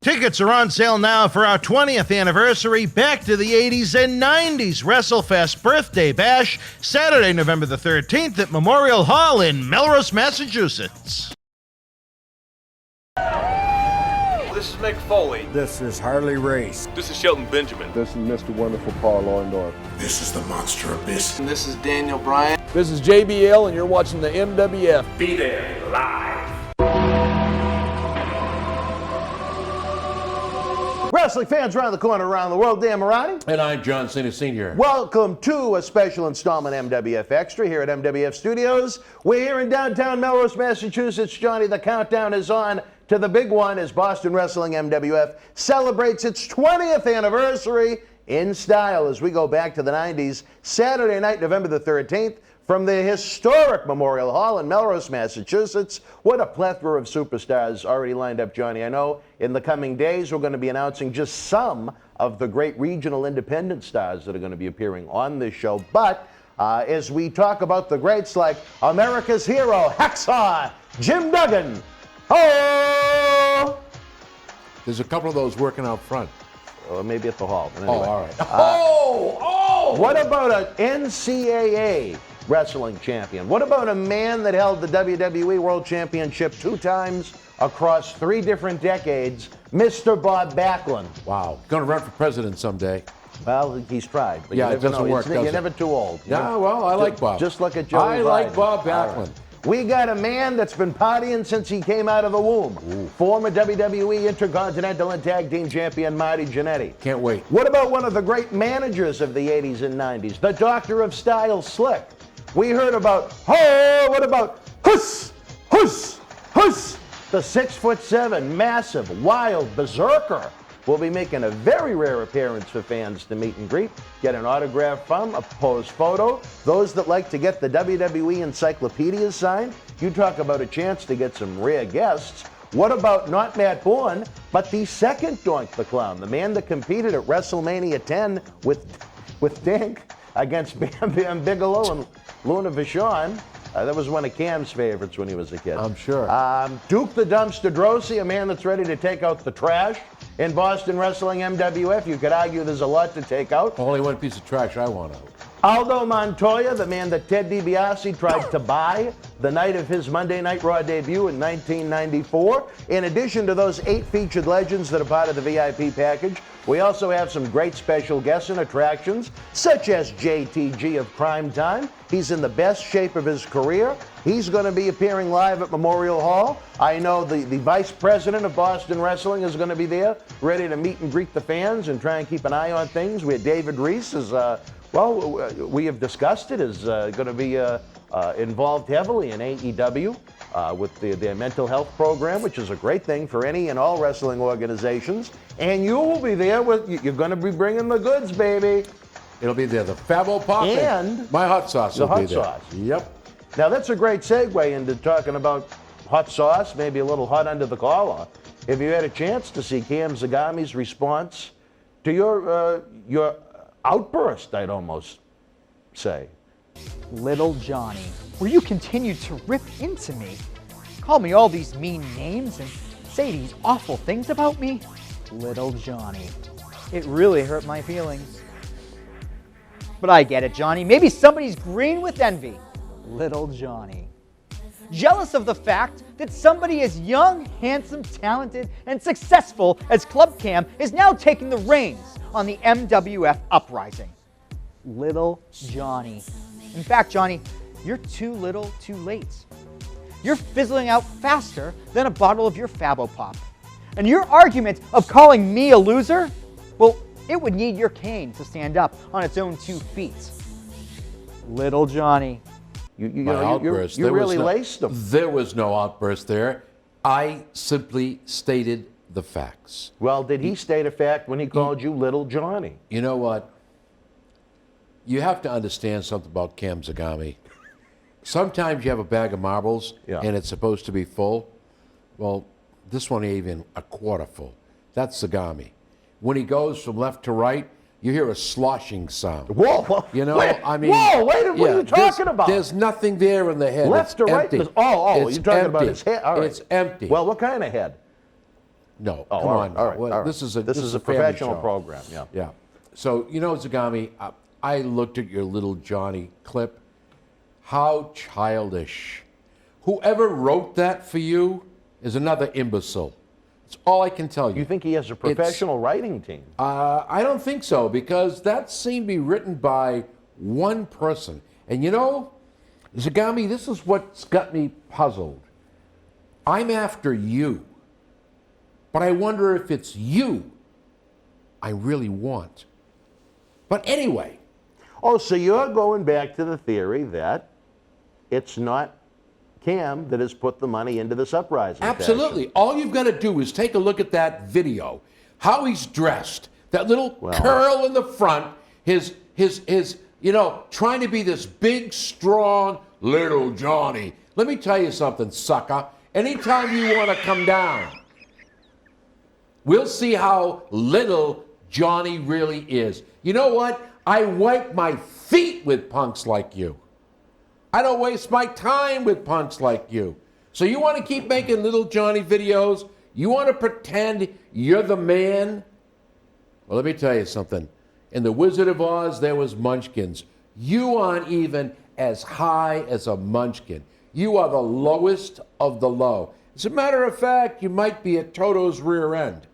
Tickets are on sale now for our 20th anniversary Back to the 80s and 90s WrestleFest Birthday Bash, Saturday, November the 13th at Memorial Hall in Melrose, Massachusetts. This is Mick Foley. This is Harley Race. This is Shelton Benjamin. This is Mr. Wonderful Paul Orndorff. This is the Monster Abyss. And this is Daniel Bryan. This is JBL, and you're watching the MWF. Be there live. Wrestling fans around the corner, around the world, Dan Marati. And I'm John Cena Sr. Welcome to a special installment MWF Extra here at MWF Studios. We're here in downtown Melrose, Massachusetts. Johnny, the countdown is on to the big one as Boston Wrestling MWF celebrates its 20th anniversary in style as we go back to the 90s. Saturday night, November the 13th, from the historic Memorial Hall in Melrose, Massachusetts. What a plethora of superstars already lined up, Johnny. I know in the coming days we're going to be announcing just some of the great regional independent stars that are going to be appearing on this show. But as we talk about the greats like America's hero, Hacksaw, Jim Duggan. Oh! There's a couple of those working out front. Or maybe at the hall. But anyway. Oh, all right. What about an NCAA wrestling champion? What about a man that held the WWE World Championship 2 times across 3 different decades, Mr. Bob Backlund? Wow. Going to run for president someday. Well, he's tried. But yeah, it doesn't work, You're never too old. Yeah, well, I like Bob. Just look at Joey I like Bob Backlund. Right. We got a man that's been partying since he came out of the womb. Ooh. Former WWE Intercontinental and Tag Team Champion Marty Jannetty. Can't wait. What about one of the great managers of the 80s and 90s, the Doctor of Style, Slick? We heard about, what about Huss, Huss, Huss, the 6'7", massive, wild Berzerker. Will be making a very rare appearance for fans to meet and greet, get an autograph from, a posed photo. Those that like to get the WWE encyclopedias signed, you talk about a chance to get some rare guests. What about not Matt Bourne, but the second Doink the Clown, the man that competed at WrestleMania 10 with Dink against Bam Bam Bigelow and Luna Vachon. That was one of Cam's favorites when he was a kid. I'm sure. Duke the Dumpster Droese, a man that's ready to take out the trash. In Boston Wrestling MWF, you could argue there's a lot to take out. Only one piece of trash I want out. Aldo Montoya, the man that Ted DiBiase tried to buy the night of his Monday Night Raw debut in 1994. In addition to those 8 featured legends that are part of the VIP package, we also have some great special guests and attractions, such as JTG of Cryme Time. He's in the best shape of his career. He's going to be appearing live at Memorial Hall. I know the vice president of Boston Wrestling is going to be there, ready to meet and greet the fans and try and keep an eye on things. We have David Reese is, we have discussed it, is going to be involved heavily in AEW with their mental health program, which is a great thing for any and all wrestling organizations. And you will be there you're going to be bringing the goods, baby. It'll be there, the Fabo Pop and my hot sauce will be there. Hot sauce. Yep. Now that's a great segue into talking about hot sauce, maybe a little hot under the collar. Have you had a chance to see Cam Zagami's response to your outburst, I'd almost say? Little Johnny, will you continue to rip into me? Call me all these mean names and say these awful things about me? Little Johnny. It really hurt my feelings. But I get it, Johnny. Maybe somebody's green with envy. Little Johnny. Jealous of the fact that somebody as young, handsome, talented, and successful as Club Cam is now taking the reins on the MWF uprising. Little Johnny. In fact, Johnny, you're too little, too late. You're fizzling out faster than a bottle of your Fabo Pop. And your argument of calling me a loser, well, it would need your cane to stand up on its own 2 feet. Little Johnny. You really laced them. There was no outburst there. I simply stated the facts. Well, did he state a fact when he called you Little Johnny? You know what? You have to understand something about Cam Zagami. Sometimes you have a bag of marbles and it's supposed to be full. Well, this one ain't even a quarter full. That's Zagami. When he goes from left to right, you hear a sloshing sound. Whoa! You know, wait, I mean, whoa! Wait, what are you talking about? There's nothing there in the head. Left to right. Empty. You're talking about his head. All right. It's empty. Well, what kind of head? No, Oh, come all on. right, all right, Well, all right. This is a a family professional show. program. Yeah. Yeah. So, you know, Zagami, I looked at your little Johnny clip. How childish. Whoever wrote that for you is another imbecile. That's all I can tell you. You think he has a professional writing team? I don't think so, because that seemed to be written by one person. And you know, Zagami, this is what's got me puzzled. I'm after you, but I wonder if it's you I really want. But anyway. Oh, so you're going back to the theory that it's not Cam that has put the money into this uprising. Absolutely. All you've got to do is take a look at that video. How he's dressed, that little curl in the front, his you know, trying to be this big, strong little Johnny. Let me tell you something, sucker. Anytime you want to come down, we'll see how little Johnny really is. You know what? I wipe my feet with punks like you. I don't waste my time with punks like you. So you want to keep making little Johnny videos? You want to pretend you're the man? Well, let me tell you something. In The Wizard of Oz, there was munchkins. You aren't even as high as a munchkin. You are the lowest of the low. As a matter of fact, you might be at Toto's rear end.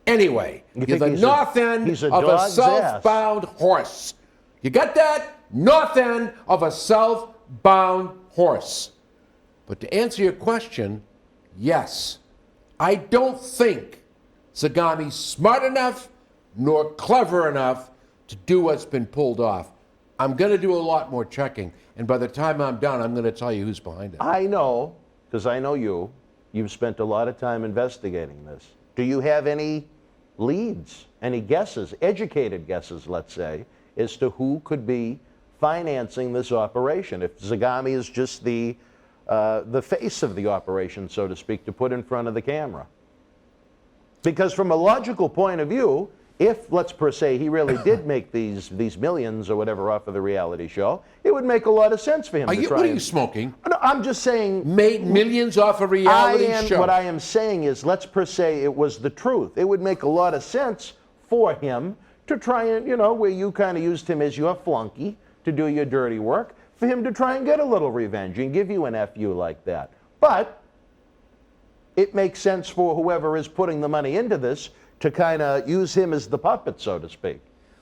Anyway, you're the north end of a southbound horse. You got that? North end of a southbound horse. But to answer your question, yes, I don't think Zagami's smart enough nor clever enough to do what's been pulled off. I'm going to do a lot more checking, and by the time I'm done, I'm going to tell you who's behind it. I know, because I know you. You've spent a lot of time investigating this. Do you have any leads, any guesses, educated guesses, let's say, as to who could be financing this operation? If Zagami is just the face of the operation, so to speak, to put in front of the camera. Because from a logical point of view, if, let's per se, he really did make these millions or whatever off of the reality show, it would make a lot of sense for him to try. What are you smoking? No, I'm just saying. Made millions off a reality show. What I am saying is, let's per se, it was the truth. It would make a lot of sense for him to try and, you know, where you kind of used him as your flunky to do your dirty work, for him to try and get a little revenge and give you an FU like that. But it makes sense for whoever is putting the money into this to kind of use him as the puppet, so to speak.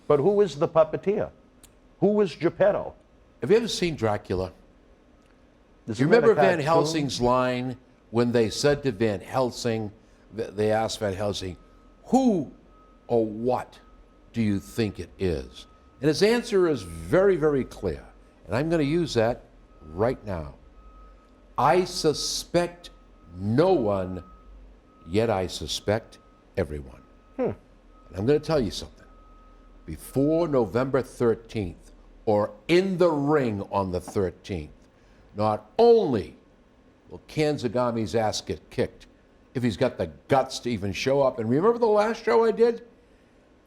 But who is the puppeteer? Who is Geppetto? Have you ever seen Dracula? Do you remember Van Helsing's line when they said to Van Helsing, they asked Van Helsing, who or what do you think it is? And his answer is very, very clear. And I'm going to use that right now. I suspect no one, yet I suspect everyone. And I'm going to tell you something. Before November 13th, or in the ring on the 13th, not only will Ken Zagami's ass get kicked, if he's got the guts to even show up. And remember the last show I did?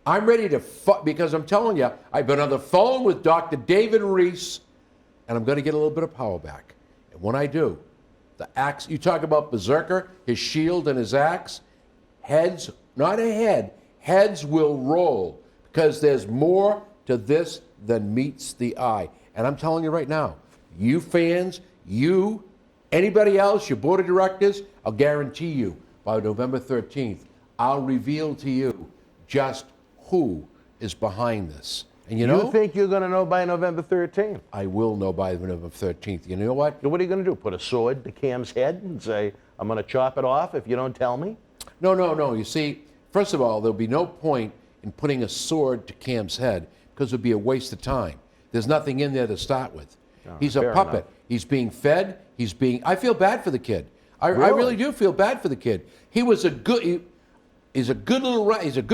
I'm ready to fight, because I'm telling you, I've been on the phone with Dr. David Reese, and I'm going to get a little bit of power back. And when I do, the axe, you talk about Berzerker, his shield and his axe, heads, not a head, heads will roll, because there's more to this than meets the eye. And I'm telling you right now, you fans, you, anybody else, your board of directors, I'll guarantee you, by November 13th, I'll reveal to you just who is behind this. And you know? You think you're going to know by November 13th? I will know by November 13th. You know what? What are you going to do? Put a sword to Cam's head and say, I'm going to chop it off if you don't tell me? No. You see, first of all, there'll be no point in putting a sword to Cam's head, because it would be a waste of time. There's nothing in there to start with. He's a puppet. Enough. He's being fed. I feel bad for the kid. I really do feel bad for the kid. He's a good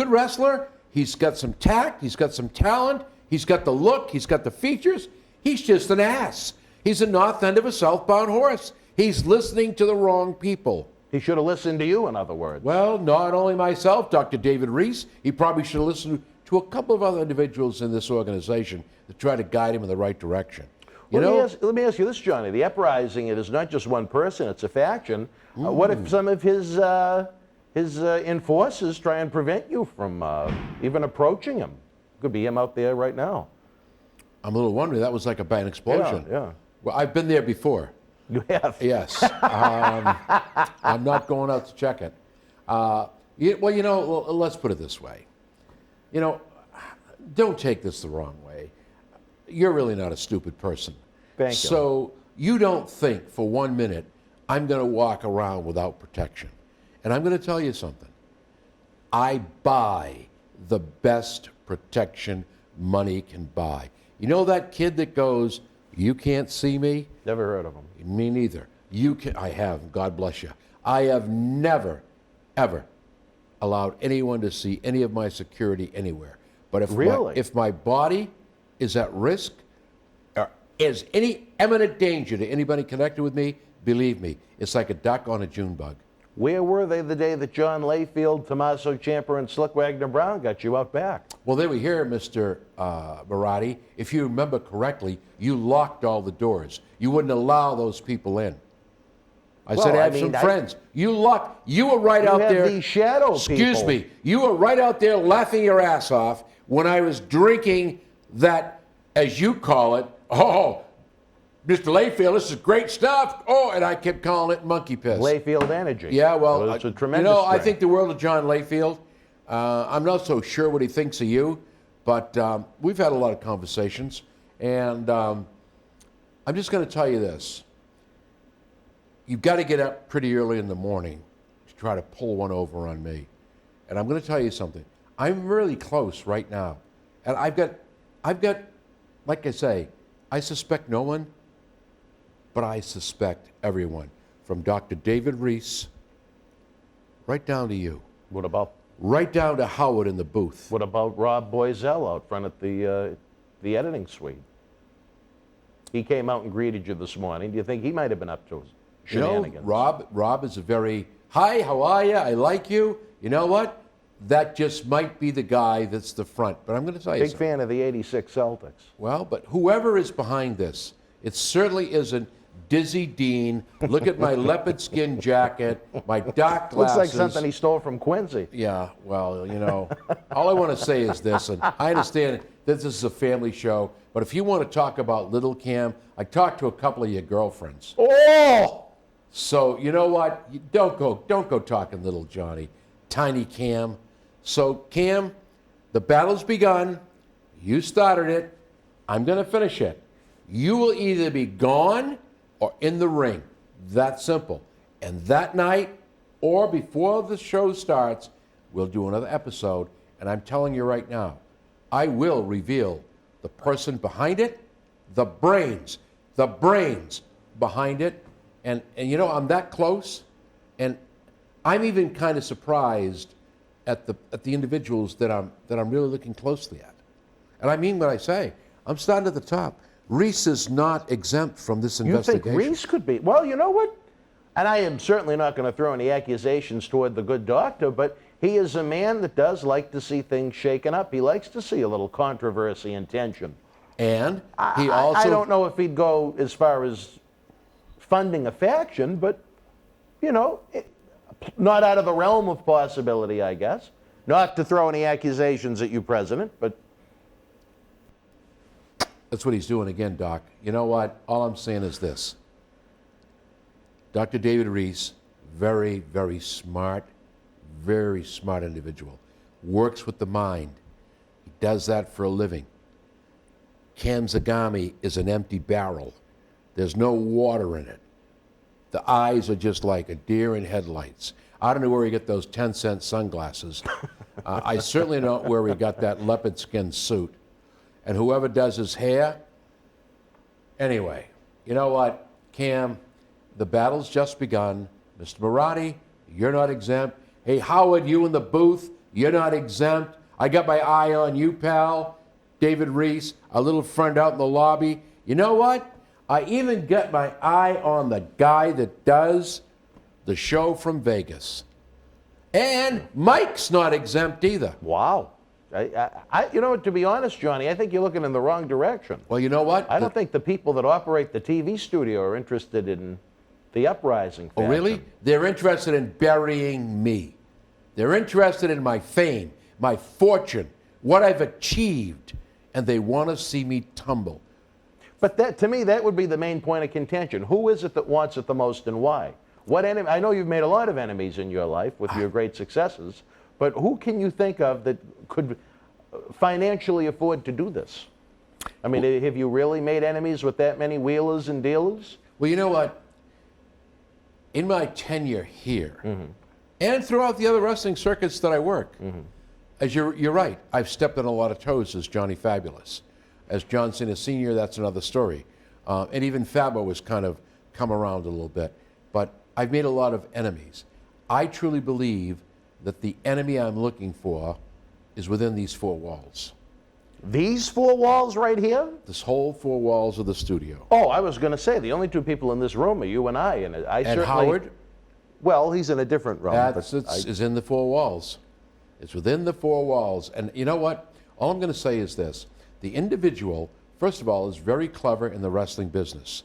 wrestler. He's got some tact. He's got some talent. He's got the look. He's got the features. He's just an ass. He's a north end of a southbound horse. He's listening to the wrong people. He should have listened to you, in other words. Well, not only myself, Dr. David Reese, he probably should have listened to a couple of other individuals in this organization to try to guide him in the right direction. Let me ask you this, Johnny. The uprising, it is not just one person, it's a faction. What if some of his his enforcers try and prevent you from even approaching him. Could be him out there right now. I'm a little wondering. That was like an explosion. Yeah. Well, I've been there before. You have? Yes. I'm not going out to check it. Let's put it this way. Don't take this the wrong way. You're really not a stupid person. Thank you. So you don't think for 1 minute I'm going to walk around without protection. And I'm going to tell you something. I buy the best protection money can buy. You know that kid that goes, "You can't see me"? Never heard of him. Me neither. I have, God bless you. I have never, ever allowed anyone to see any of my security anywhere. But if my body is at risk, or is any imminent danger to anybody connected with me, believe me, it's like a duck on a June bug. Where were they the day that John Layfield, Tommaso Ciampa, and Slick Wagner Brown got you out back? Well, they were here, Mr. Marty. If you remember correctly, you locked all the doors. You wouldn't allow those people in. I said, have some friends. You were right out there. These shadow Excuse people. me. You were right out there laughing your ass off when I was drinking that, as you call it, Mr. Layfield, this is great stuff. And I kept calling it monkey piss. Layfield Energy. Yeah, well, it's a tremendous I drink. think the world of John Layfield. I'm not so sure what he thinks of you, but we've had a lot of conversations, and I'm just going to tell you this. You've got to get up pretty early in the morning to try to pull one over on me. And I'm going to tell you something. I'm really close right now. And I've got, like I say, I suspect no one, but I suspect everyone, from Dr. David Reese right down to you. What about? Right down to Howard in the booth. What about Rob Boiselle out front at the editing suite? He came out and greeted you this morning. Do you think he might have been up to shenanigans? Rob is a very, "Hi, how are you? I like you." You know what? That just might be the guy that's the front. But I'm going to tell you Big something. fan of the '86 Celtics. Well, but whoever is behind this, it certainly isn't Dizzy Dean. Look at my leopard skin jacket, my dark glasses. Looks like something he stole from Quincy. Yeah, well, all I want to say is this, and I understand that this is a family show, but if you want to talk about Little Cam, I talked to a couple of your girlfriends. Oh! So you know what? Don't go talking Little Johnny, Tiny Cam. So Cam, the battle's begun. You started it. I'm going to finish it. You will either be gone or in the ring. That simple. And that night, or before the show starts, we'll do another episode. And I'm telling you right now, I will reveal the person behind it, the brains behind it. And I'm that close. And I'm even kind of surprised at the individuals that I'm really looking closely at. And I mean what I say. I'm starting at the top. Reese is not exempt from this investigation. You think Reese could be? Well, you know what? And I am certainly not going to throw any accusations toward the good doctor, but he is a man that does like to see things shaken up. He likes to see a little controversy and tension. And he also... I don't know if he'd go as far as funding a faction, but, not out of the realm of possibility, I guess. Not to throw any accusations at you, President, but... That's what he's doing again, Doc. You know what? All I'm saying is this. Dr. David Reese, very, very smart individual. Works with the mind. He does that for a living. Cam Zagami is an empty barrel. There's no water in it. The eyes are just like a deer in headlights. I don't know where he got those 10-cent sunglasses. I certainly don't know where he got that leopard skin suit. And whoever does his hair, anyway, you know what, Cam, the battle's just begun. Mr. Marty, you're not exempt. Hey, Howard, you in the booth, you're not exempt. I got my eye on you, pal. David Reese, a little friend out in the lobby. You know what? I even got my eye on the guy that does the show from Vegas. And Mike's not exempt either. Wow. To be honest, Johnny, I think you're looking in the wrong direction. Well, you know what? I don't think the people that operate the TV studio are interested in the uprising faction. Oh, really? They're interested in burying me. They're interested in my fame, my fortune, what I've achieved, and they want to see me tumble. But that, to me, that would be the main point of contention. Who is it that wants it the most and why? What enemy? I know you've made a lot of enemies in your life with your great successes, but who can you think of that could financially afford to do this? I mean, have you really made enemies with that many wheelers and dealers? Well, you know what? In my tenure here, and throughout the other wrestling circuits that I work, as you're right, I've stepped on a lot of toes as Johnny Fabulous. As John Cena Sr., that's another story. And even Fabo has kind of come around a little bit. But I've made a lot of enemies. I truly believe that the enemy I'm looking for is within these four walls. These four walls right here? This whole four walls of the studio. Oh, I was going to say, the only two people in this room are you and I. And And Howard? Well, he's in a different room. Is in the four walls. It's within the four walls. And you know what? All I'm going to say is this. The individual, first of all, is very clever in the wrestling business.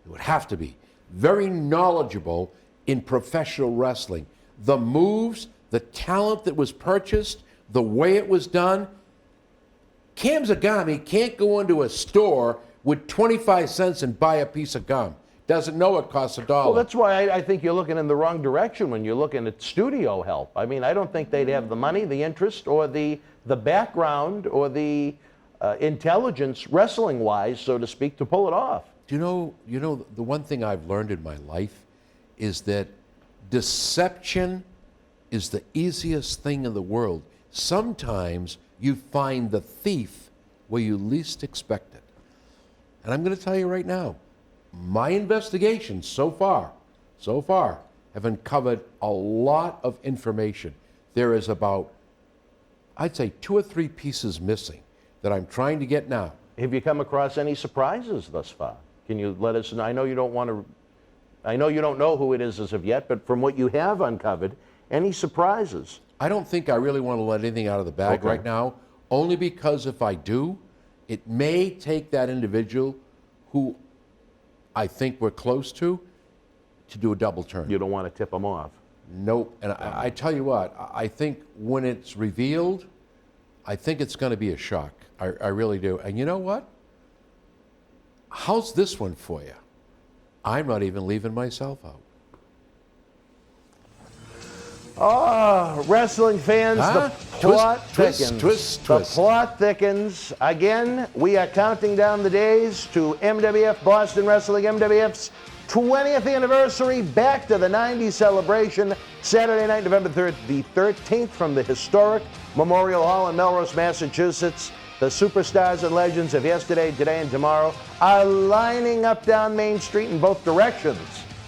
It would have to be. Very knowledgeable in professional wrestling. The moves, the talent that was purchased, the way it was done. Cam Zagami can't go into a store with 25 cents and buy a piece of gum. Doesn't know it costs $1. Well, that's why I think you're looking in the wrong direction when you're looking at studio help. I mean, I don't think they'd have the money, the interest, or the background, or the intelligence, wrestling-wise, so to speak, to pull it off. You know, the one thing I've learned in my life is that deception is the easiest thing in the world. Sometimes you find the thief where you least expect it. And I'm going to tell you right now, my investigations so far have uncovered a lot of information. There is about, I'd say, 2 or 3 pieces missing that I'm trying to get now. Have you come across any surprises thus far? Can you let us know? I know you don't know who it is as of yet, but from what you have uncovered, any surprises? I don't think I really want to let anything out of the bag right now, only because if I do, it may take that individual who I think we're close to do a double turn. You don't want to tip them off? Nope. And I tell you what, I think when it's revealed, I think it's going to be a shock. I really do. And you know what? How's this one for you? I'm not even leaving myself out. Oh, wrestling fans, the plot thickens. Twist. The plot thickens. Again, we are counting down the days to MWF, Boston Wrestling, MWF's 20th anniversary, back to the 90s celebration, Saturday night, November 3rd, the 13th, from the historic Memorial Hall in Melrose, Massachusetts. The superstars and legends of yesterday, today, and tomorrow are lining up down Main Street in both directions.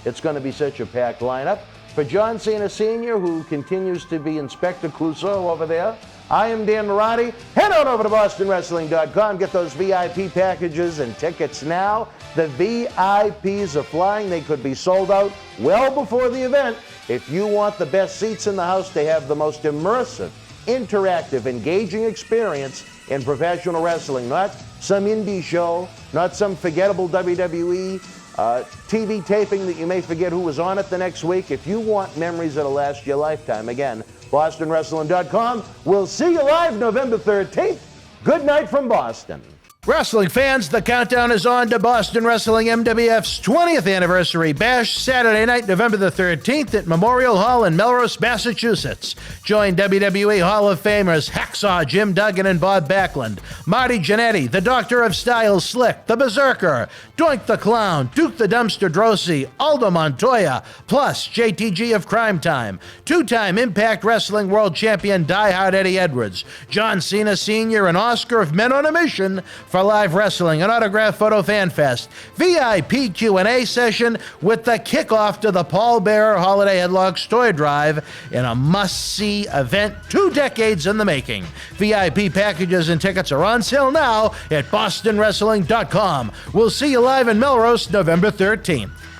It's going to be such a packed lineup. For John Cena Sr., who continues to be Inspector Clouseau over there, I am Dan Marotti. Head on over to BostonWrestling.com. Get those VIP packages and tickets now. The VIPs are flying. They could be sold out well before the event. If you want the best seats in the house to have the most immersive, interactive, engaging experience in professional wrestling, not some indie show, not some forgettable WWE TV taping that you may forget who was on it the next week. If you want memories that'll last your lifetime, again, BostonWrestling.com. We'll see you live November 13th. Good night from Boston. Wrestling fans, the countdown is on to Boston Wrestling MWF's 20th anniversary bash, Saturday night, November the 13th at Memorial Hall in Melrose, Massachusetts. Join WWE Hall of Famers Hacksaw, Jim Duggan, and Bob Backlund, Marty Jannetty, the Doctor of Style Slick, the Berzerker, Doink the Clown, Duke the Dumpster Droese, Aldo Montoya, plus JTG of Cryme Time, 2-time Impact Wrestling World Champion Die Hard Eddie Edwards, John Cena Sr., and Oscar of Men on a Mission for live wrestling, an autograph photo fan fest, VIP Q&A session with the kickoff to the Paul Bearer Holiday Headlocks Toy Drive in a must-see event 2 decades in the making. VIP packages and tickets are on sale now at BostonWrestling.com. We'll see you live in Melrose November 13th.